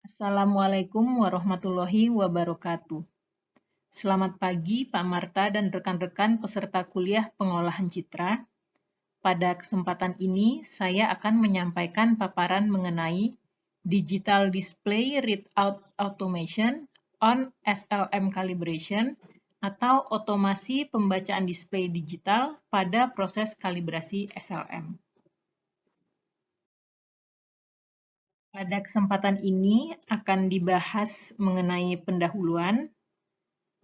Assalamualaikum warahmatullahi wabarakatuh. Selamat pagi Pak Marta dan rekan-rekan peserta kuliah pengolahan citra. Pada kesempatan ini, saya akan menyampaikan paparan mengenai Digital Display Readout Automation on SLM Calibration atau otomasi pembacaan display digital pada proses kalibrasi SLM. Pada kesempatan ini akan dibahas mengenai pendahuluan,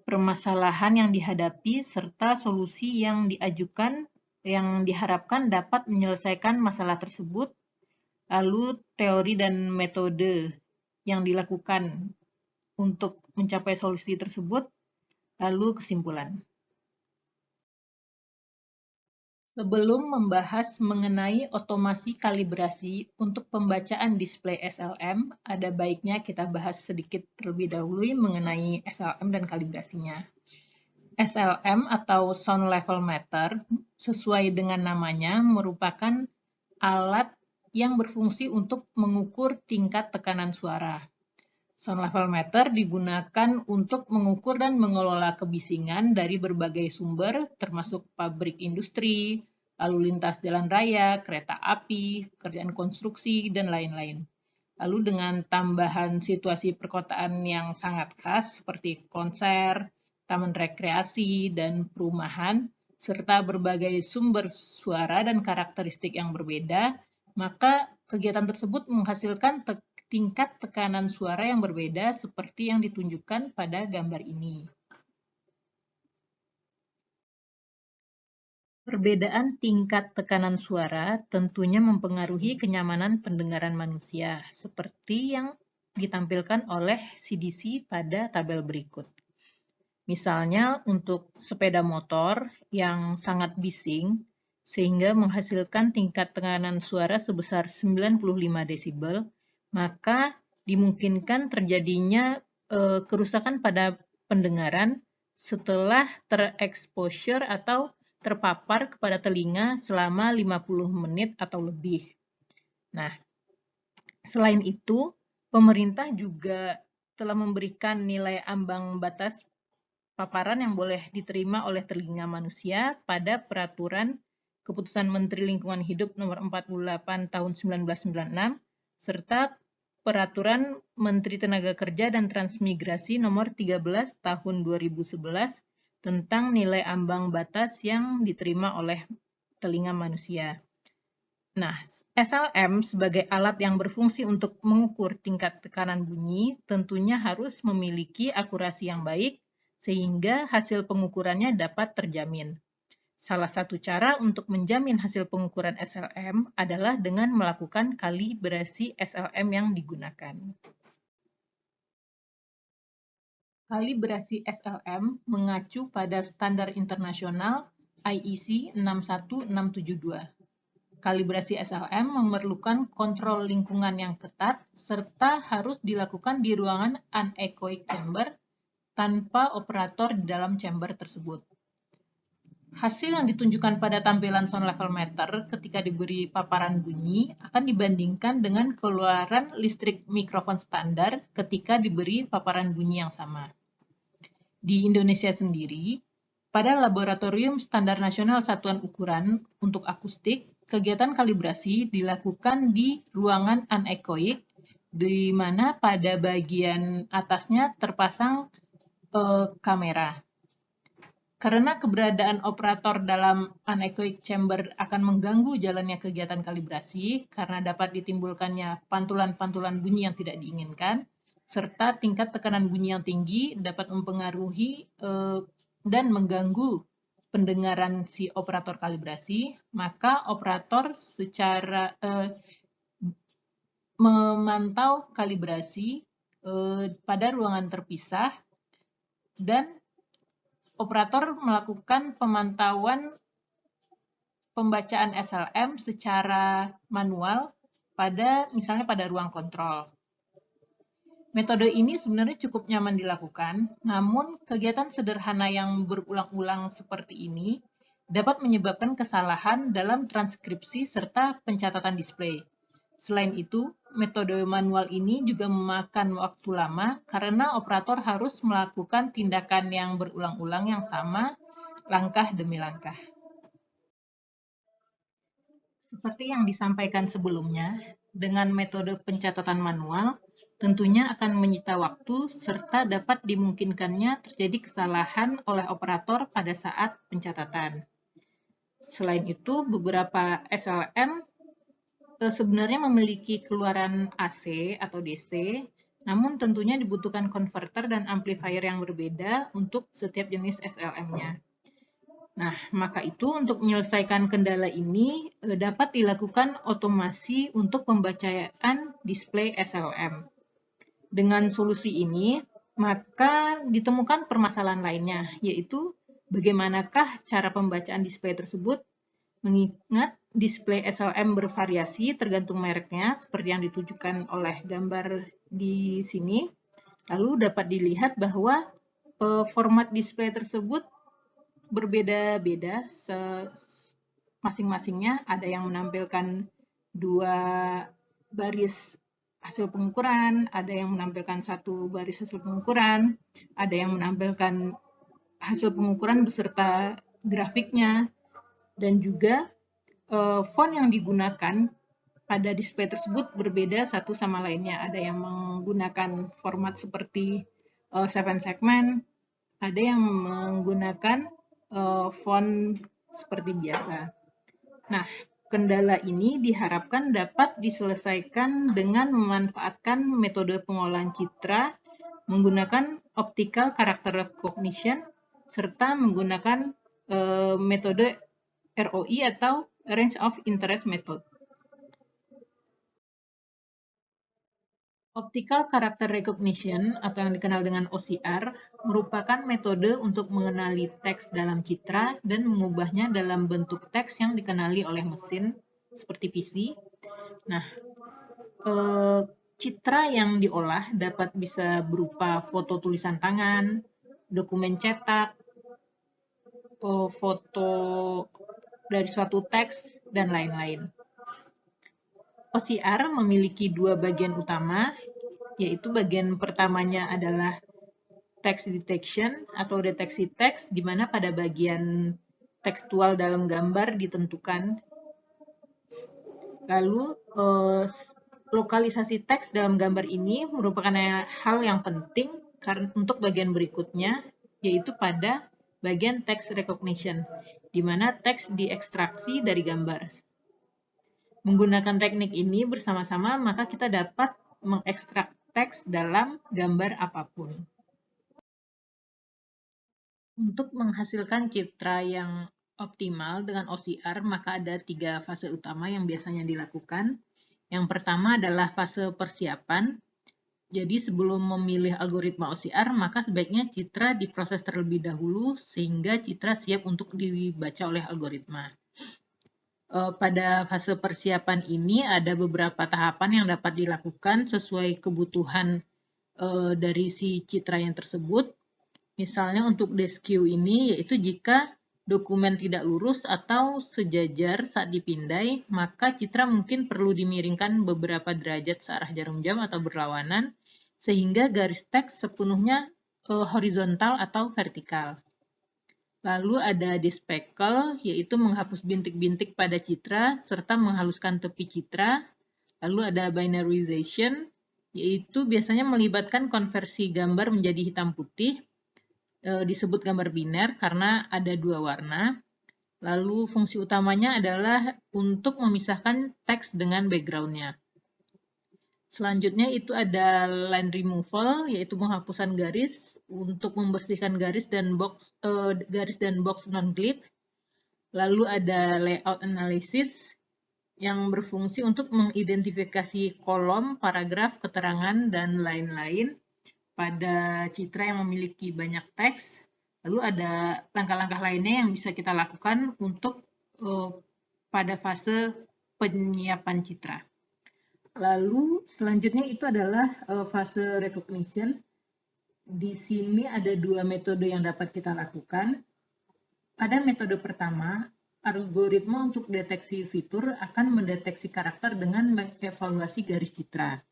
permasalahan yang dihadapi, serta solusi yang diajukan yang diharapkan dapat menyelesaikan masalah tersebut, lalu teori dan metode yang dilakukan untuk mencapai solusi tersebut, lalu kesimpulan. Sebelum membahas mengenai otomasi kalibrasi untuk pembacaan display SLM, ada baiknya kita bahas sedikit terlebih dahulu mengenai SLM dan kalibrasinya. SLM atau Sound Level Meter, sesuai dengan namanya, merupakan alat yang berfungsi untuk mengukur tingkat tekanan suara. Sound Level Meter digunakan untuk mengukur dan mengelola kebisingan dari berbagai sumber, termasuk pabrik industri, lalu lintas jalan raya, kereta api, pekerjaan konstruksi, dan lain-lain. Lalu dengan tambahan situasi perkotaan yang sangat khas seperti konser, taman rekreasi, dan perumahan, serta berbagai sumber suara dan karakteristik yang berbeda, maka kegiatan tersebut menghasilkan tingkat tekanan suara yang berbeda seperti yang ditunjukkan pada gambar ini. Perbedaan tingkat tekanan suara tentunya mempengaruhi kenyamanan pendengaran manusia, seperti yang ditampilkan oleh CDC pada tabel berikut. Misalnya untuk sepeda motor yang sangat bising, sehingga menghasilkan tingkat tekanan suara sebesar 95 desibel, maka dimungkinkan terjadinya kerusakan pada pendengaran setelah tereksposure atau terpapar kepada telinga selama 50 menit atau lebih. Nah, selain itu, pemerintah juga telah memberikan nilai ambang batas paparan yang boleh diterima oleh telinga manusia pada Peraturan Keputusan Menteri Lingkungan Hidup Nomor 48 Tahun 1996 serta Peraturan Menteri Tenaga Kerja dan Transmigrasi Nomor 13 Tahun 2011 tentang nilai ambang batas yang diterima oleh telinga manusia. Nah, SLM sebagai alat yang berfungsi untuk mengukur tingkat tekanan bunyi tentunya harus memiliki akurasi yang baik sehingga hasil pengukurannya dapat terjamin. Salah satu cara untuk menjamin hasil pengukuran SLM adalah dengan melakukan kalibrasi SLM yang digunakan. Kalibrasi SLM mengacu pada standar internasional IEC 61672. Kalibrasi SLM memerlukan kontrol lingkungan yang ketat serta harus dilakukan di ruangan anechoic chamber tanpa operator di dalam chamber tersebut. Hasil yang ditunjukkan pada tampilan sound level meter ketika diberi paparan bunyi akan dibandingkan dengan keluaran listrik mikrofon standar ketika diberi paparan bunyi yang sama. Di Indonesia sendiri, pada Laboratorium Standar Nasional Satuan Ukuran untuk Akustik, kegiatan kalibrasi dilakukan di ruangan anechoic, di mana pada bagian atasnya terpasang kamera. Karena keberadaan operator dalam anechoic chamber akan mengganggu jalannya kegiatan kalibrasi karena dapat ditimbulkannya pantulan-pantulan bunyi yang tidak diinginkan, serta tingkat tekanan bunyi yang tinggi dapat mempengaruhi dan mengganggu pendengaran si operator kalibrasi, maka operator secara memantau kalibrasi pada ruangan terpisah dan operator melakukan pemantauan pembacaan SLM secara manual misalnya pada ruang kontrol. Metode ini sebenarnya cukup nyaman dilakukan, namun kegiatan sederhana yang berulang-ulang seperti ini dapat menyebabkan kesalahan dalam transkripsi serta pencatatan display. Selain itu, metode manual ini juga memakan waktu lama karena operator harus melakukan tindakan yang berulang-ulang yang sama, langkah demi langkah. Seperti yang disampaikan sebelumnya, dengan metode pencatatan manual, tentunya akan menyita waktu serta dapat dimungkinkannya terjadi kesalahan oleh operator pada saat pencatatan. Selain itu, beberapa SLM sebenarnya memiliki keluaran AC atau DC, namun tentunya dibutuhkan konverter dan amplifier yang berbeda untuk setiap jenis SLM-nya. Nah, maka itu untuk menyelesaikan kendala ini dapat dilakukan otomasi untuk pembacaan display SLM. Dengan solusi ini, maka ditemukan permasalahan lainnya, yaitu bagaimanakah cara pembacaan display tersebut, mengingat display SLM bervariasi tergantung mereknya, seperti yang ditujukan oleh gambar di sini. Lalu dapat dilihat bahwa format display tersebut berbeda-beda masing-masingnya. Ada yang menampilkan 2 baris hasil pengukuran, ada yang menampilkan 1 baris hasil pengukuran, ada yang menampilkan hasil pengukuran beserta grafiknya, dan juga font yang digunakan pada display tersebut berbeda satu sama lainnya. Ada yang menggunakan format seperti 7 segment, ada yang menggunakan font seperti biasa. Nah, kendala ini diharapkan dapat diselesaikan dengan memanfaatkan metode pengolahan citra menggunakan optical character recognition serta menggunakan metode ROI atau range of interest method. Optical Character Recognition atau yang dikenal dengan OCR merupakan metode untuk mengenali teks dalam citra dan mengubahnya dalam bentuk teks yang dikenali oleh mesin seperti PC. Nah, citra yang diolah dapat bisa berupa foto tulisan tangan, dokumen cetak, foto dari suatu teks, dan lain-lain. OCR memiliki 2 bagian utama, yaitu bagian pertamanya adalah text detection atau deteksi teks, di mana pada bagian tekstual dalam gambar ditentukan. Lalu, lokalisasi teks dalam gambar ini merupakan hal yang penting untuk bagian berikutnya, yaitu pada bagian text recognition, di mana teks diekstraksi dari gambar. Menggunakan teknik ini bersama-sama, maka kita dapat mengekstrak teks dalam gambar apapun. Untuk menghasilkan citra yang optimal dengan OCR, maka ada 3 fase utama yang biasanya dilakukan. Yang pertama adalah fase persiapan. Jadi sebelum memilih algoritma OCR, maka sebaiknya citra diproses terlebih dahulu sehingga citra siap untuk dibaca oleh algoritma. Pada fase persiapan ini ada beberapa tahapan yang dapat dilakukan sesuai kebutuhan dari si citra yang tersebut. Misalnya untuk DSQ ini, yaitu jika dokumen tidak lurus atau sejajar saat dipindai, maka citra mungkin perlu dimiringkan beberapa derajat searah jarum jam atau berlawanan, sehingga garis teks sepenuhnya horizontal atau vertikal. Lalu ada despeckle, yaitu menghapus bintik-bintik pada citra, serta menghaluskan tepi citra. Lalu ada binarization, yaitu biasanya melibatkan konversi gambar menjadi hitam putih, disebut gambar biner karena ada 2 warna. Lalu fungsi utamanya adalah untuk memisahkan teks dengan background-nya. Selanjutnya itu ada line removal, yaitu penghapusan garis untuk membersihkan garis dan box non-glib. Lalu ada layout analysis yang berfungsi untuk mengidentifikasi kolom, paragraf, keterangan, dan lain-lain pada citra yang memiliki banyak teks. Lalu ada langkah-langkah lainnya yang bisa kita lakukan untuk pada fase penyiapan citra. Lalu selanjutnya itu adalah fase recognition. Di sini ada 2 metode yang dapat kita lakukan. Pada metode pertama, Algoritma untuk deteksi fitur akan mendeteksi karakter dengan mengevaluasi garis citra.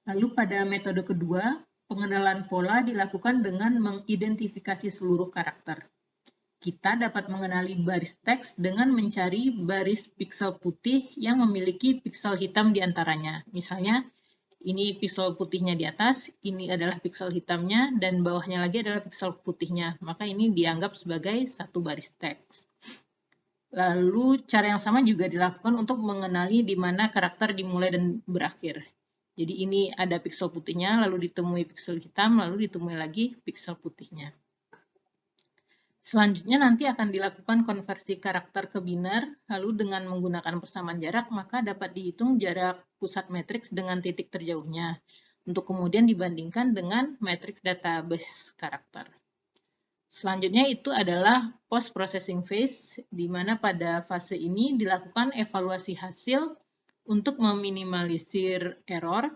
Lalu pada metode kedua, pengenalan pola dilakukan dengan mengidentifikasi seluruh karakter. Kita dapat mengenali baris teks dengan mencari baris piksel putih yang memiliki piksel hitam di antaranya. Misalnya, ini piksel putihnya di atas, ini adalah piksel hitamnya, dan bawahnya lagi adalah piksel putihnya. Maka ini dianggap sebagai satu baris teks. Lalu cara yang sama juga dilakukan untuk mengenali di mana karakter dimulai dan berakhir. Jadi ini ada piksel putihnya, lalu ditemui piksel hitam, lalu ditemui lagi piksel putihnya. Selanjutnya nanti akan dilakukan konversi karakter ke biner, lalu dengan menggunakan persamaan jarak, maka dapat dihitung jarak pusat matriks dengan titik terjauhnya, untuk kemudian dibandingkan dengan matriks database karakter. Selanjutnya itu adalah post-processing phase, di mana pada fase ini dilakukan evaluasi hasil untuk meminimalisir error.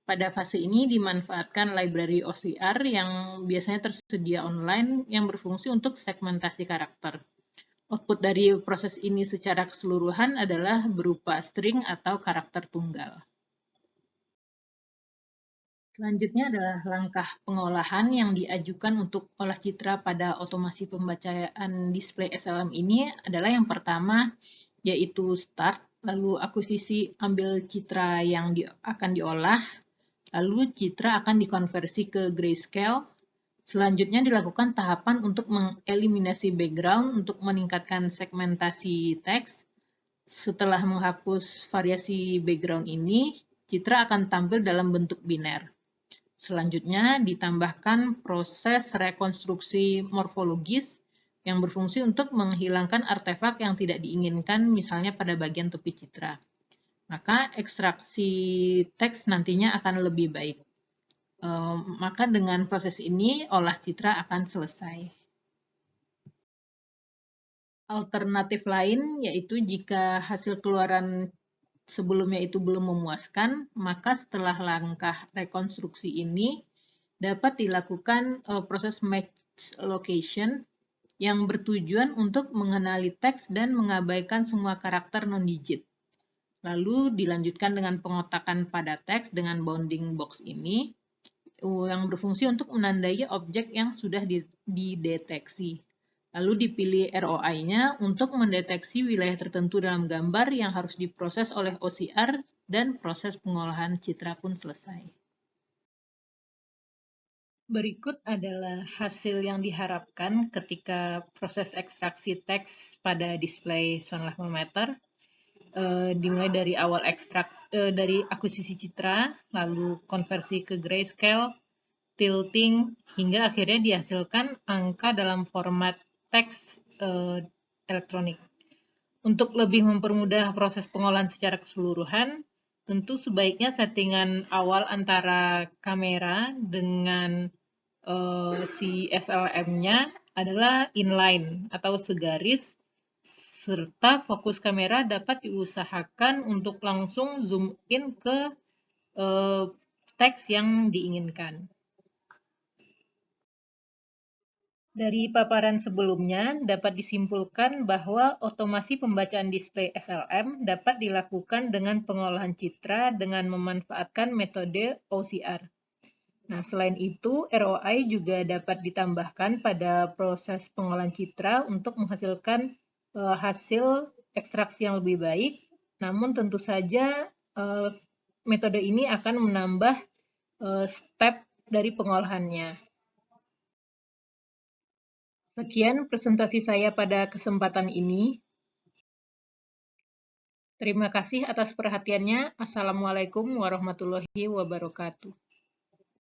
Pada fase ini dimanfaatkan library OCR yang biasanya tersedia online yang berfungsi untuk segmentasi karakter. Output dari proses ini secara keseluruhan adalah berupa string atau karakter tunggal. Selanjutnya adalah langkah pengolahan yang diajukan untuk olah citra pada otomasi pembacaan display SLM ini adalah yang pertama, yaitu start, lalu akuisisi ambil citra yang akan diolah, lalu citra akan dikonversi ke grayscale. Selanjutnya dilakukan tahapan untuk mengeliminasi background untuk meningkatkan segmentasi teks. Setelah menghapus variasi background ini, citra akan tampil dalam bentuk biner. Selanjutnya ditambahkan proses rekonstruksi morfologis yang berfungsi untuk menghilangkan artefak yang tidak diinginkan, misalnya pada bagian tepi citra. Maka ekstraksi teks nantinya akan lebih baik. Maka dengan proses ini olah citra akan selesai. Alternatif lain yaitu jika hasil keluaran sebelumnya itu belum memuaskan, maka setelah langkah rekonstruksi ini dapat dilakukan proses match location yang bertujuan untuk mengenali teks dan mengabaikan semua karakter non-digit. Lalu dilanjutkan dengan pengotakan pada teks dengan bounding box ini yang berfungsi untuk menandai objek yang sudah dideteksi. Lalu dipilih ROI-nya untuk mendeteksi wilayah tertentu dalam gambar yang harus diproses oleh OCR dan proses pengolahan citra pun selesai. Berikut adalah hasil yang diharapkan ketika proses ekstraksi teks pada display sonarmanometer. Dimulai dari awal dari akuisisi citra, lalu konversi ke grayscale, tilting, hingga akhirnya dihasilkan angka dalam format teks elektronik. Untuk lebih mempermudah proses pengolahan secara keseluruhan, tentu sebaiknya settingan awal antara kamera dengan si SLM-nya adalah inline atau segaris, serta fokus kamera dapat diusahakan untuk langsung zoom in ke teks yang diinginkan. Dari paparan sebelumnya, dapat disimpulkan bahwa otomasi pembacaan display SLM dapat dilakukan dengan pengolahan citra dengan memanfaatkan metode OCR. Nah, selain itu, ROI juga dapat ditambahkan pada proses pengolahan citra untuk menghasilkan hasil ekstraksi yang lebih baik. Namun tentu saja metode ini akan menambah step dari pengolahannya. Sekian presentasi saya pada kesempatan ini. Terima kasih atas perhatiannya. Assalamualaikum warahmatullahi wabarakatuh.